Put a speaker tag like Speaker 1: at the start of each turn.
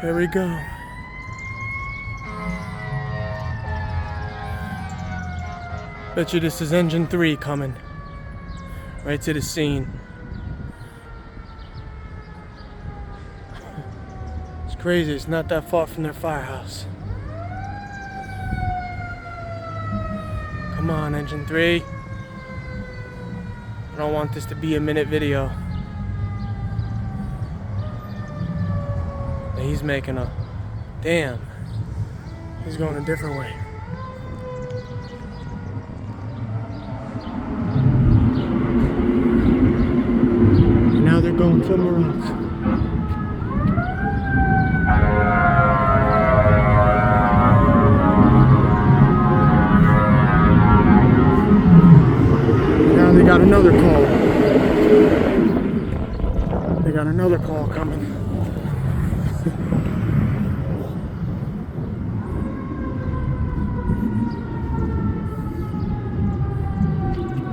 Speaker 1: Here we go. Bet you this is engine 3 coming right to the scene. It's crazy, it's not that far from their firehouse. Come on, engine 3. I don't want this to be a minute video. And he's making a... Damn. He's going a different way. And now they're going somewhere else.